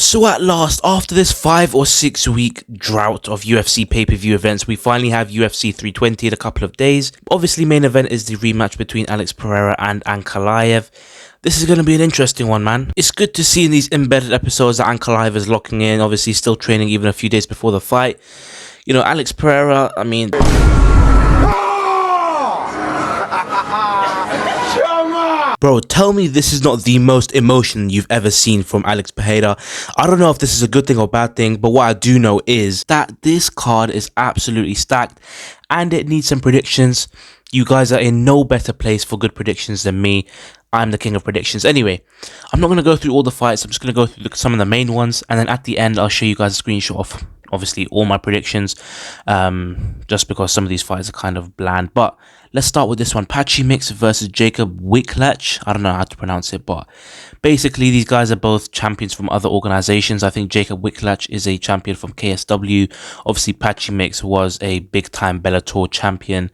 So at last, after this 5 or 6 week drought of UFC pay-per-view events, we finally have UFC 320 in a couple of days. Obviously, main event is the rematch between Alex Pereira and Ankalaev. This is going to be an interesting one, man. It's good to see in these embedded episodes that Ankalaev is locking in, obviously still training even a few days before the fight. You know, Alex Pereira, I mean... Bro, tell me this is not the most emotion you've ever seen from Alex Pereira. I don't know if this is a good thing or bad thing, but what I do know is that this card is absolutely stacked and it needs some predictions. You guys are in no better place for good predictions than me. I'm the king of predictions. Anyway, I'm not going to go through all the fights. I'm just going to go through some of the main ones. And then at the end, I'll show you guys a screenshot of, obviously, all my predictions. Just because some of these fights are kind of bland. But let's start with this one. Patchy Mix versus Jacob Wicklach. I don't know how to pronounce it, but basically these guys are both champions from other organizations. I think Jacob Wicklach is a champion from KSW. Obviously, Patchy Mix was a big-time Bellator champion.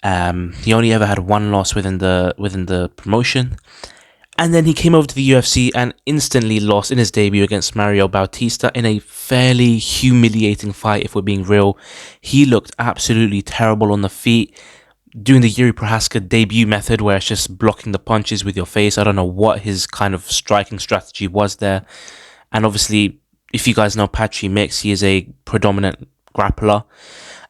He only ever had one loss within the promotion. And then he came over to the UFC and instantly lost in his debut against Mario Bautista in a fairly humiliating fight, if we're being real. He looked absolutely terrible on the feet, doing the Yuri Prohaska debut method where it's just blocking the punches with your face. I don't know what his kind of striking strategy was there. And obviously, if you guys know Patchy Mix, he is a predominant grappler.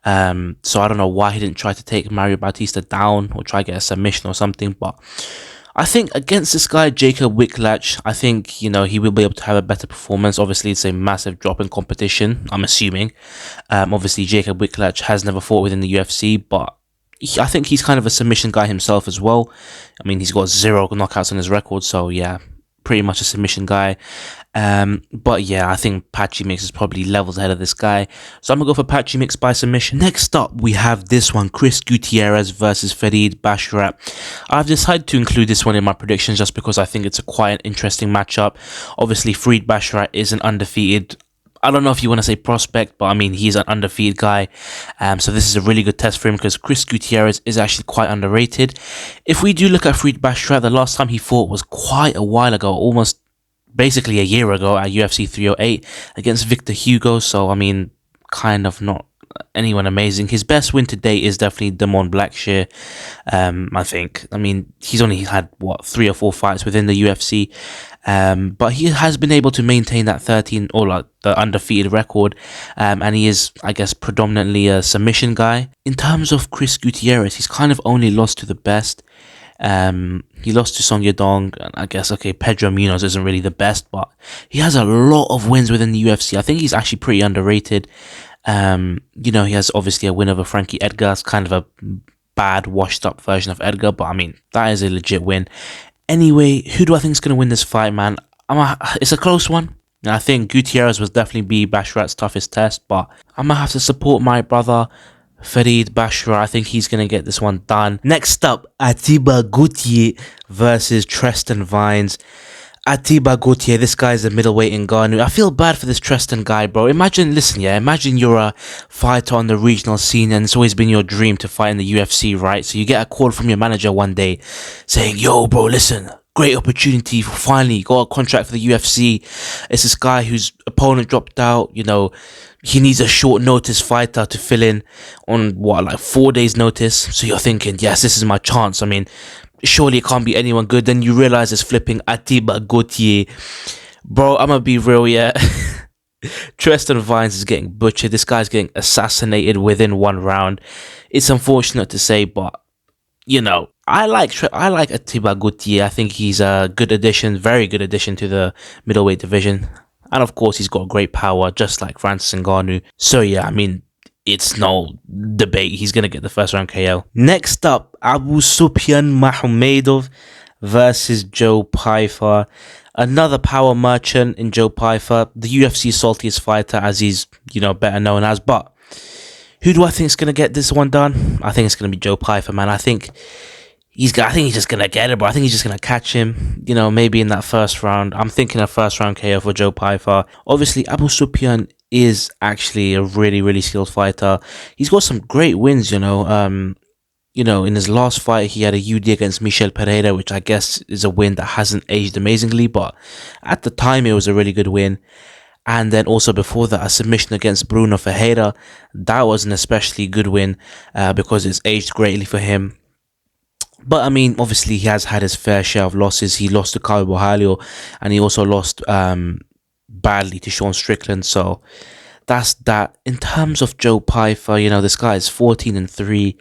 So I don't know why he didn't try to take Mario Bautista down or try to get a submission or something. But I think against this guy, Jacob Wicklach, I think, you know, he will be able to have a better performance. Obviously, it's a massive drop in competition, I'm assuming. Obviously, Jacob Wicklach has never fought within the UFC, but I think he's kind of a submission guy himself as well. I mean, he's got 0 knockouts on his record, so yeah, pretty much a submission guy. But yeah, I think Patchy Mix is probably levels ahead of this guy. So I'm going to go for Patchy Mix by submission. Next up, we have this one, Chris Gutierrez versus Farid Basharat. I've decided to include this one in my predictions just because I think it's a quite an interesting matchup. Obviously, Farid Basharat is an undefeated, I don't know if you want to say prospect, but I mean, he's an undefeated guy. So this is a really good test for him because Chris Gutierrez is actually quite underrated. If we do look at Farid Basharat, the last time he fought was quite a while ago, almost basically a year ago at UFC 308 against Victor Hugo. So, I mean, kind of not anyone amazing. His best win to date is definitely Damon Blackshear, I think. I mean, he's only had, 3 or 4 fights within the UFC. But he has been able to maintain that 13 or like the undefeated record. And he is, I guess, predominantly a submission guy. In terms of Chris Gutierrez, he's kind of only lost to the best. He lost to Song Yadong, and I guess, okay, Pedro Munoz isn't really the best, but he has a lot of wins within the UFC. I think he's actually pretty underrated. You know, he has obviously a win over Frankie Edgar. It's kind of a bad, washed up version of Edgar, but I mean, that is a legit win. Anyway, who do I think is going to win this fight, man? It's a close one. And I think Gutierrez will definitely be Basharat's toughest test, but I'm going to have to support my brother, Farid Basharat. I think he's going to get this one done. Next up, Atiba Gauthier versus Tristan Vines. Atiba Gauthier, this guy is a middleweight in Ghana. I feel bad for this Tristan guy, bro. Imagine you're a fighter on the regional scene and it's always been your dream to fight in the UFC, right? So you get a call from your manager one day saying, yo, bro, listen, great opportunity, finally got a contract for the UFC. It's this guy whose opponent dropped out, you know, he needs a short notice fighter to fill in on 4 days notice. So you're thinking, yes, this is my chance. I mean, surely it can't be anyone good. Then you realize it's flipping Atiba Gauthier. Bro, I'm gonna be real, yeah. Tristan Vines is getting butchered. This guy's getting assassinated within 1 round. It's unfortunate to say, but you know, I like Atiba Gauthier. I think he's a good addition, very good addition to the middleweight division. And of course, he's got great power, just like Francis Ngannou. So yeah, I mean, it's no debate. He's going to get the first round KO. Next up, Abu Sufyan Mahmedov versus Joe Pyfer. Another power merchant in Joe Pyfer. The UFC saltiest fighter, as he's, you know, better known as. But who do I think is going to get this one done? I think it's going to be Joe Pyfer, man. I think he's just going to get it, bro. I think he's just going to catch him, you know, maybe in that first round. I'm thinking a first round KO for Joe Pyfer. Obviously, Abu Sufyan is actually a really, really skilled fighter. He's got some great wins, you know. You know, in his last fight, he had a UD against Michel Pereira, which I guess is a win that hasn't aged amazingly, but at the time, it was a really good win. And then also before that, a submission against Bruno Ferreira. That was an especially good win because it's aged greatly for him. But I mean, obviously, he has had his fair share of losses. He lost to Caio Borralho, and he also lost badly to Sean Strickland. So that's that. In terms of Joe Pyfer, this guy is 14-3.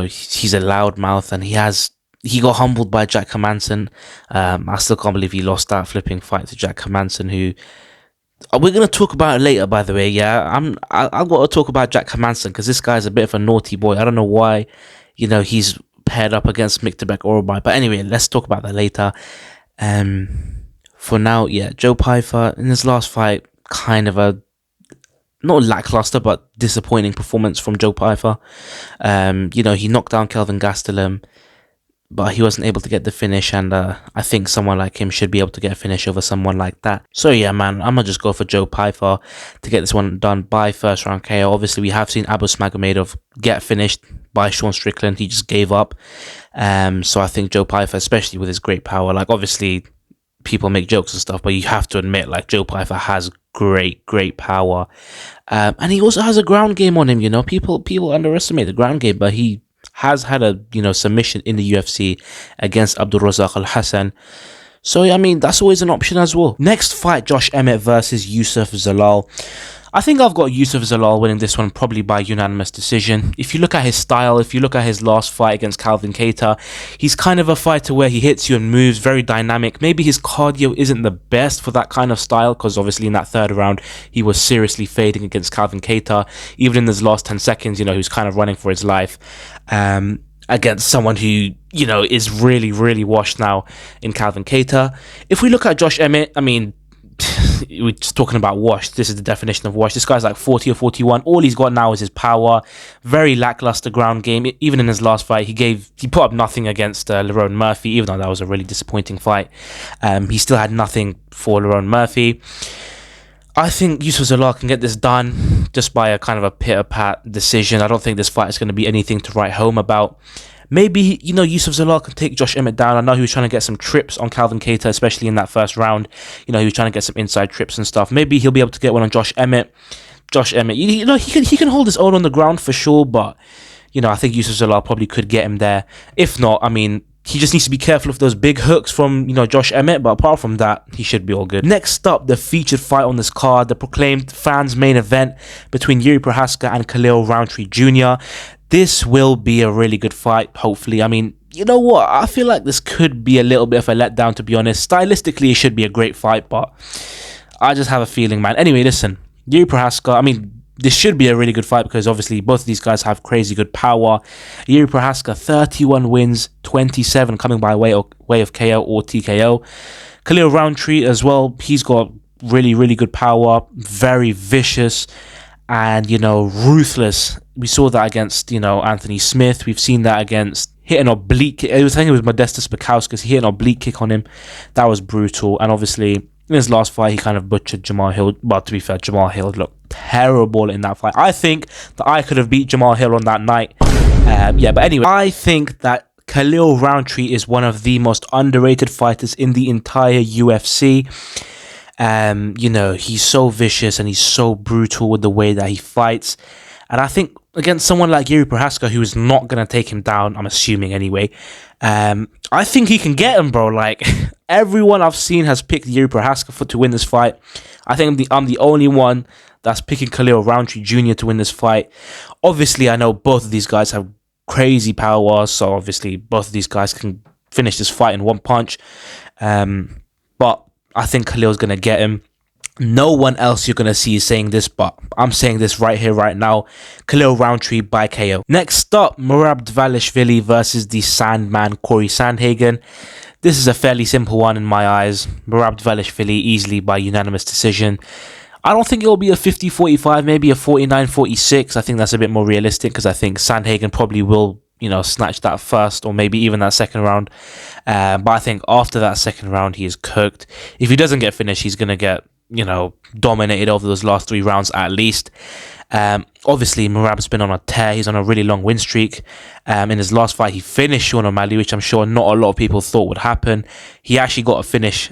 He's a loudmouth, and he got humbled by Jack Hermansson. I still can't believe he lost that flipping fight to Jack Hermansson, who we're going to talk about it later, by the way. Yeah, I've got to talk about Jack Hermansson because this guy's a bit of a naughty boy. I don't know why, he's paired up against Miktabek Orobay. But anyway, let's talk about that later. For now, yeah, Joe Pyfer in his last fight, kind of a not lackluster but disappointing performance from Joe Pyfer. He knocked down Kelvin Gastelum, but he wasn't able to get the finish, and I think someone like him should be able to get a finish over someone like that. So yeah, man, I'm gonna just go for Joe Pyfer to get this one done by first round KO. Obviously, we have seen Abus Magomedov get finished by Sean Strickland. He just gave up. So I think Joe Pyfer, especially with his great power, like obviously people make jokes and stuff, but you have to admit, like, Joe Pyfer has great power, and he also has a ground game on him. People underestimate the ground game, but he has had a submission in the UFC against Abdulrazak Al Hassan. So I mean, that's always an option as well. Next fight, Josh Emmett versus Youssef Zalal. I think I've got Youssef Zalal winning this one probably by unanimous decision. If you look at his style, if you look at his last fight against Calvin Kattar, he's kind of a fighter where he hits you and moves, very dynamic. Maybe his cardio isn't the best for that kind of style, because obviously in that third round, he was seriously fading against Calvin Kattar. Even in his last 10 seconds, he was kind of running for his life against someone who, is really washed now in Calvin Kattar. If we look at Josh Emmett, I mean, we're just talking about washed. This is the definition of washed. This guy's like 40 or 41. All he's got now is his power. Very lackluster ground game. Even in his last fight, he put up nothing against Lerone Murphy, even though that was a really disappointing fight. He still had nothing for Lerone Murphy. I think Youssef Zalal can get this done just by a kind of a pitter-pat decision. I don't think this fight is going to be anything to write home about. Maybe, Youssef Zalal can take Josh Emmett down. I know he was trying to get some trips on Calvin Kattar, especially in that first round. He was trying to get some inside trips and stuff. Maybe he'll be able to get one on Josh Emmett. Josh Emmett, he can hold his own on the ground for sure, but, I think Youssef Zalal probably could get him there. If not, I mean, he just needs to be careful of those big hooks from, Josh Emmett, but apart from that, he should be all good. Next up, the featured fight on this card, the proclaimed fans' main event between Yuri Prochazka and Khalil Rountree Jr. This will be a really good fight, hopefully. I mean, you know what? I feel like this could be a little bit of a letdown, to be honest. Stylistically, it should be a great fight, but I just have a feeling, man. Anyway, listen, Yuri Prochazka, I mean, this should be a really good fight because obviously both of these guys have crazy good power. Yuri Prochazka, 31 wins, 27 coming by way of KO or TKO. Khalil Rountree as well, he's got really good power, very vicious and, ruthless. We saw that against, Anthony Smith. We've seen that against hit an oblique kick. I think it was Modestas Bukauskas. He hit an oblique kick on him. That was brutal. And obviously, in his last fight, he kind of butchered Jamal Hill. But to be fair, Jamal Hill looked terrible in that fight. I think that I could have beat Jamal Hill on that night. But anyway, I think that Khalil Rountree is one of the most underrated fighters in the entire UFC. He's so vicious and he's so brutal with the way that he fights. And I think against someone like Yuri Prochazka, who is not going to take him down, I'm assuming anyway, I think he can get him, bro. Like, everyone I've seen has picked Yuri Prochazka to win this fight. I think I'm the only one that's picking Khalil Rountree Jr. to win this fight. Obviously, I know both of these guys have crazy power, so obviously both of these guys can finish this fight in one punch. But I think Khalil's going to get him. No one else you're going to see is saying this, but I'm saying this right here, right now. Khalil Rountree by KO. Next up, Merab Dvalishvili versus the Sandman, Corey Sandhagen. This is a fairly simple one in my eyes. Merab Dvalishvili easily by unanimous decision. I don't think it will be a 50-45, maybe a 49-46. I think that's a bit more realistic because I think Sandhagen probably will, snatch that first or maybe even that second round. But I think after that second round, he is cooked. If he doesn't get finished, he's going to get, dominated over those last 3 rounds at least. Obviously, Merab's been on a tear. He's on a really long win streak. In his last fight, he finished Sean O'Malley, which I'm sure not a lot of people thought would happen. He actually got a finish,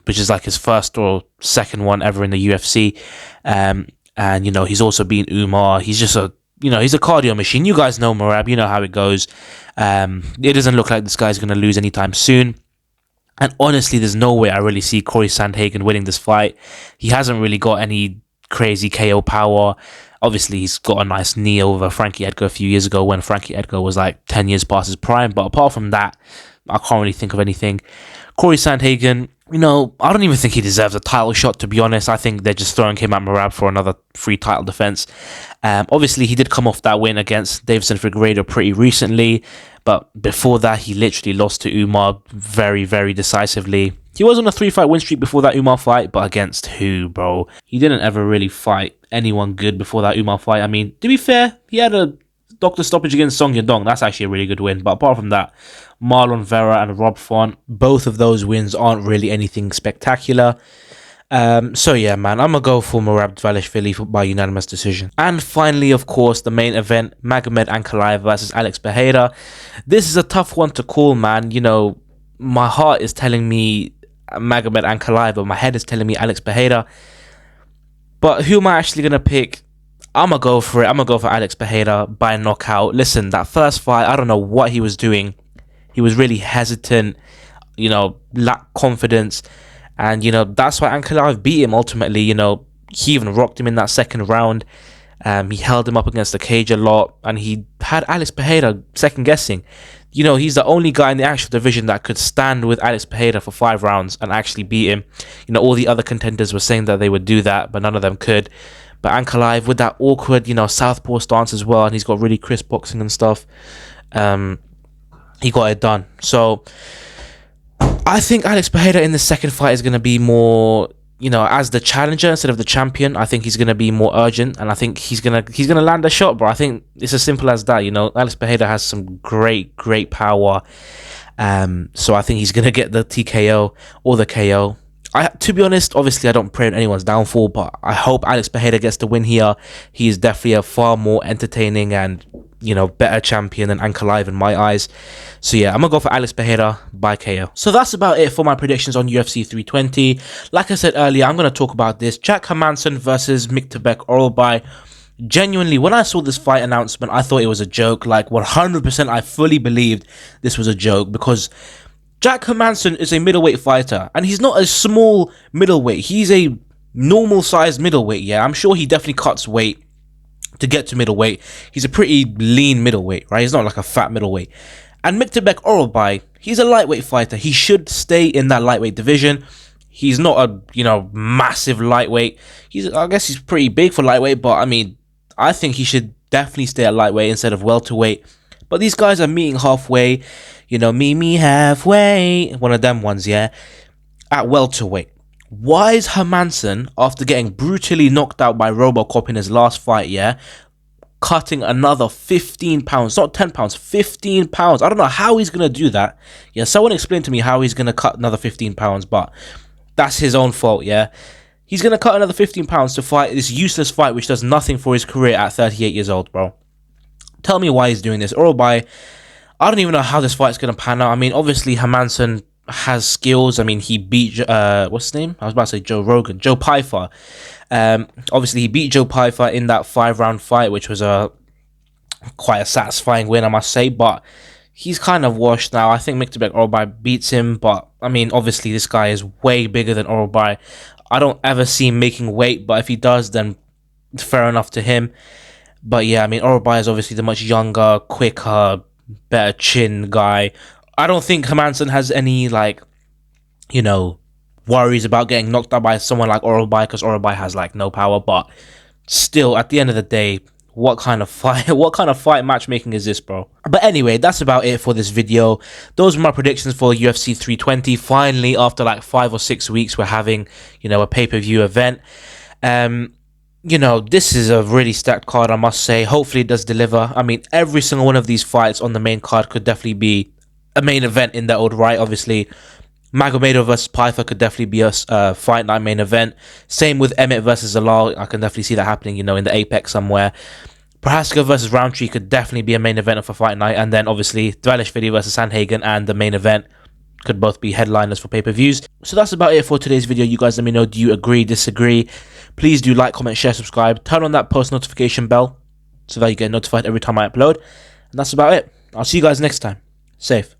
which is like his first or second one ever in the UFC. And, you know, he's also beaten Umar. He's just he's a cardio machine. You guys know Merab. You know how it goes. It doesn't look like this guy's going to lose anytime soon. And honestly, there's no way I really see Corey Sandhagen winning this fight. He hasn't really got any crazy KO power. Obviously, he's got a nice knee over Frankie Edgar a few years ago when Frankie Edgar was like 10 years past his prime. But apart from that, I can't really think of anything. Corey Sandhagen, you know, I don't even think he deserves a title shot, to be honest. I think they're just throwing him at Merab for another free title defense. Obviously, he did come off that win against Davison Figueiredo pretty recently. But before that, he literally lost to Umar very, very decisively. He was on a 3-fight win streak before that Umar fight, but against who, bro? He didn't ever really fight anyone good before that Umar fight. I mean, to be fair, he had a doctor stoppage against Song Yadong. That's actually a really good win. But apart from that, Marlon Vera and Rob Font, both of those wins aren't really anything spectacular. So yeah, man, I'm gonna go for Merab Dvalishvili by unanimous decision. And finally, of course, the main event, Magomed Ankalaev versus Alex Pereira. This is a tough one to call, man. You know, my heart is telling me Magomed Ankalaev, but my head is telling me Alex Pereira. But who am I actually gonna pick? I'm gonna go for it. I'm gonna go for Alex Pereira by knockout. Listen, that first fight, I don't know what he was doing. He was really hesitant, you know, lacked confidence. And, you know, that's why Ankalaev beat him ultimately. You know, he even rocked him in that second round. He held him up against the cage a lot. And he had Alex Pereira second guessing. You know, he's the only guy in the actual division that could stand with Alex Pereira for 5 rounds and actually beat him. You know, all the other contenders were saying that they would do that, but none of them could. But Ankalaev, with that awkward, you know, southpaw stance as well, and he's got really crisp boxing and stuff, he got it done. So I think Alex Pereira in the second fight is going to be more, you know, as the challenger instead of the champion. I think he's going to be more urgent, and I think he's gonna land a shot, bro. I think it's as simple as that. You know, Alex Pereira has some great power. So I think he's going to get the TKO or the KO. To be honest, obviously I don't pray on anyone's downfall, but I hope Alex Pereira gets the win here. He is definitely a far more entertaining and, you know, better champion than Ankalaev in my eyes. So yeah, I'm gonna go for Alex Pereira by KO. So that's about it for my predictions on UFC 320. Like I said earlier, I'm gonna talk about this Jack Hermansson versus Miktabek Orolbai. Genuinely, when I saw this fight announcement, I thought it was a joke. Like 100%, I fully believed this was a joke, because Jack Hermansson is a middleweight fighter, and he's not a small middleweight. He's a normal-sized middleweight, yeah. I'm sure he definitely cuts weight to get to middleweight. He's a pretty lean middleweight, right? He's not like a fat middleweight. And Miktabek Orolbai, he's a lightweight fighter. He should stay in that lightweight division. He's not a, you know, massive lightweight. I guess he's pretty big for lightweight, but I mean, I think he should definitely stay at lightweight instead of welterweight. But these guys are meeting halfway. You know, meet me halfway. One of them ones, yeah. At welterweight. Why is Hermansson, after getting brutally knocked out by Robocop in his last fight, yeah, cutting another 15 pounds, not 10 pounds, 15 pounds? I don't know how he's going to do that. Yeah, someone explain to me how he's going to cut another 15 pounds, but that's his own fault, yeah. He's going to cut another 15 pounds to fight this useless fight which does nothing for his career at 38 years old, bro. Tell me why he's doing this. Orolbai, I don't even know how this fight's going to pan out. I mean, obviously, Hermansson has skills. I mean, he beat, what's his name? I was about to say Joe Rogan. Joe Pyfer. Obviously, he beat Joe Pyfer in that 5-round fight, which was quite a satisfying win, I must say. But he's kind of washed now. I think Miktabek Orolbai beats him. But, I mean, obviously, this guy is way bigger than Orolbai. I don't ever see him making weight. But if he does, then fair enough to him. But, yeah, I mean, Orolbai is obviously the much younger, quicker, better chin guy. I don't think Hermansson has any, like, you know, worries about getting knocked out by someone like Orolbai, because Orolbai has, like, no power. But still, at the end of the day, what kind of fight matchmaking is this, bro? But anyway, that's about it for this video. Those were my predictions for UFC 320. Finally, after like 5 or 6 weeks, we're having, you know, a pay-per-view event. You know, this is a really stacked card, I must say. Hopefully it does deliver. I mean, every single one of these fights on the main card could definitely be a main event in their own right. Obviously, Magomedov versus Python could definitely be a fight night main event. Same with Emmett versus Zalal. I can definitely see that happening, in the Apex somewhere. Prohaska versus Roundtree could definitely be a main event of a fight night. And then obviously Dvalishvili versus Sandhagen and the main event could both be headliners for pay-per-views. So that's about it for today's video. You guys let me know, do you agree, disagree? Please do like, comment, share, subscribe. Turn on that post notification bell so that you get notified every time I upload. And that's about it. I'll see you guys next time. Safe.